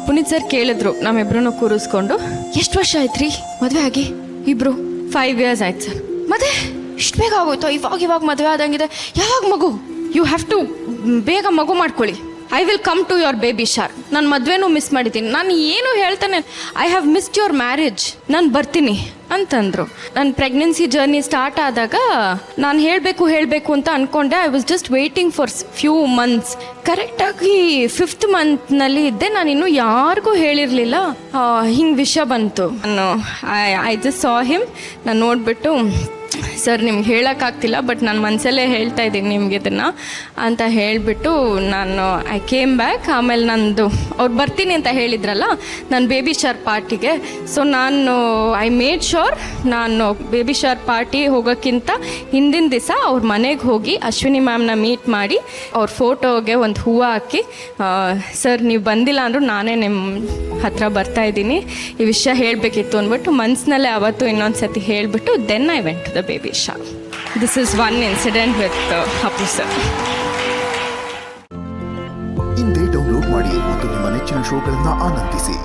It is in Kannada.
ಪುನೀತ್ ಸರ್ ಕೇಳಿದ್ರು ನಮ್ಮಿಬ್ರು ಕೂರಿಸ್ಕೊಂಡು, ಎಷ್ಟು ವರ್ಷ ಆಯ್ತು ರೀ ಮದುವೆ ಆಗಿ? ಇಬ್ರು 5 years ಆಯ್ತು ಸರ್. ಮತ್ತೆ ಇಷ್ಟು ಬೇಗ ಆಗೋಯ್ತು? ಇವಾಗ ಮದುವೆ ಆದಂಗಿದೆ, ಯಾವಾಗ ಮಗು? ಯು ಹ್ಯಾವ್ ಟು ಬೇಗ ಮಗು ಮಾಡ್ಕೊಳ್ಳಿ. I will come to your baby shower. ನಾನು ಮದುವೆನೂ ಮಿಸ್ ಮಾಡಿದ್ದೀನಿ. ನಾನು ಏನು ಹೇಳ್ತಾನೆ, I have missed your marriage, ನಾನು ಬರ್ತೀನಿ ಅಂತಂದರು. ನನ್ನ ಪ್ರೆಗ್ನೆನ್ಸಿ ಜರ್ನಿ ಸ್ಟಾರ್ಟ್ ಆದಾಗ ನಾನು ಹೇಳಬೇಕು ಅಂತ ಅಂದ್ಕೊಂಡೆ. I was just waiting for few months. ಕರೆಕ್ಟಾಗಿ 5th monthನಲ್ಲಿ ಇದ್ದೆ. ನಾನು ಇನ್ನೂ ಯಾರಿಗೂ ಹೇಳಿರಲಿಲ್ಲ. ಹಿಂಗೆ ವಿಷಯ ಬಂತು. ನಾನು ಐ ಜಸ್ಟ್ ಸಾ ಹಿಮ್. ನಾನು ನೋಡಿಬಿಟ್ಟು, ಸರ್ ನಿಮ್ಗೆ ಹೇಳೋಕ್ಕಾಗ್ತಿಲ್ಲ, ಬಟ್ ನಾನು ಮನಸಲ್ಲೇ ಹೇಳ್ತಾ ಇದ್ದೀನಿ ನಿಮ್ಗೆ ಇದನ್ನು ಅಂತ ಹೇಳಿಬಿಟ್ಟು ನಾನು ಐ ಕೇಮ್ ಬ್ಯಾಕ್. ಆಮೇಲೆ ನಂದು ಅವ್ರು ಬರ್ತೀನಿ ಅಂತ ಹೇಳಿದ್ರಲ್ಲ ನನ್ನ ಬೇಬಿ ಶಾರ್ ಪಾರ್ಟಿಗೆ. ಸೊ ನಾನು ಐ ಮೇಡ್ ಶೋರ್ ನಾನು ಬೇಬಿ ಶಾರ್ ಪಾರ್ಟಿ ಹೋಗೋಕ್ಕಿಂತ ಹಿಂದಿನ ದಿವಸ ಅವ್ರ ಮನೆಗೆ ಹೋಗಿ ಅಶ್ವಿನಿ ಮ್ಯಾಮ್ನ ಮೀಟ್ ಮಾಡಿ ಅವ್ರ ಫೋಟೋಗೆ ಒಂದು ಹೂವು ಹಾಕಿ, ಸರ್ ನೀವು ಬಂದಿಲ್ಲ ಅಂದರೂ ನಾನೇ ನಿಮ್ಮ ಹತ್ರ ಬರ್ತಾಯಿದ್ದೀನಿ, ಈ ವಿಷಯ ಹೇಳಬೇಕಿತ್ತು ಅಂದ್ಬಿಟ್ಟು ಮನಸ್ಸಿನಲ್ಲೇ ಅವತ್ತು ಇನ್ನೊಂದು ಸತಿ ಹೇಳಿಬಿಟ್ಟು then I went to the baby shower. This is one incident with Appu sir. ಇಂದೇ ಡೌನ್ಲೋಡ್ ಮಾಡಿ ಮತ್ತು ನಿಮ್ಮ ನೆಚ್ಚಿನ ಶೋಗಳನ್ನು ಆನಂದಿಸಿ.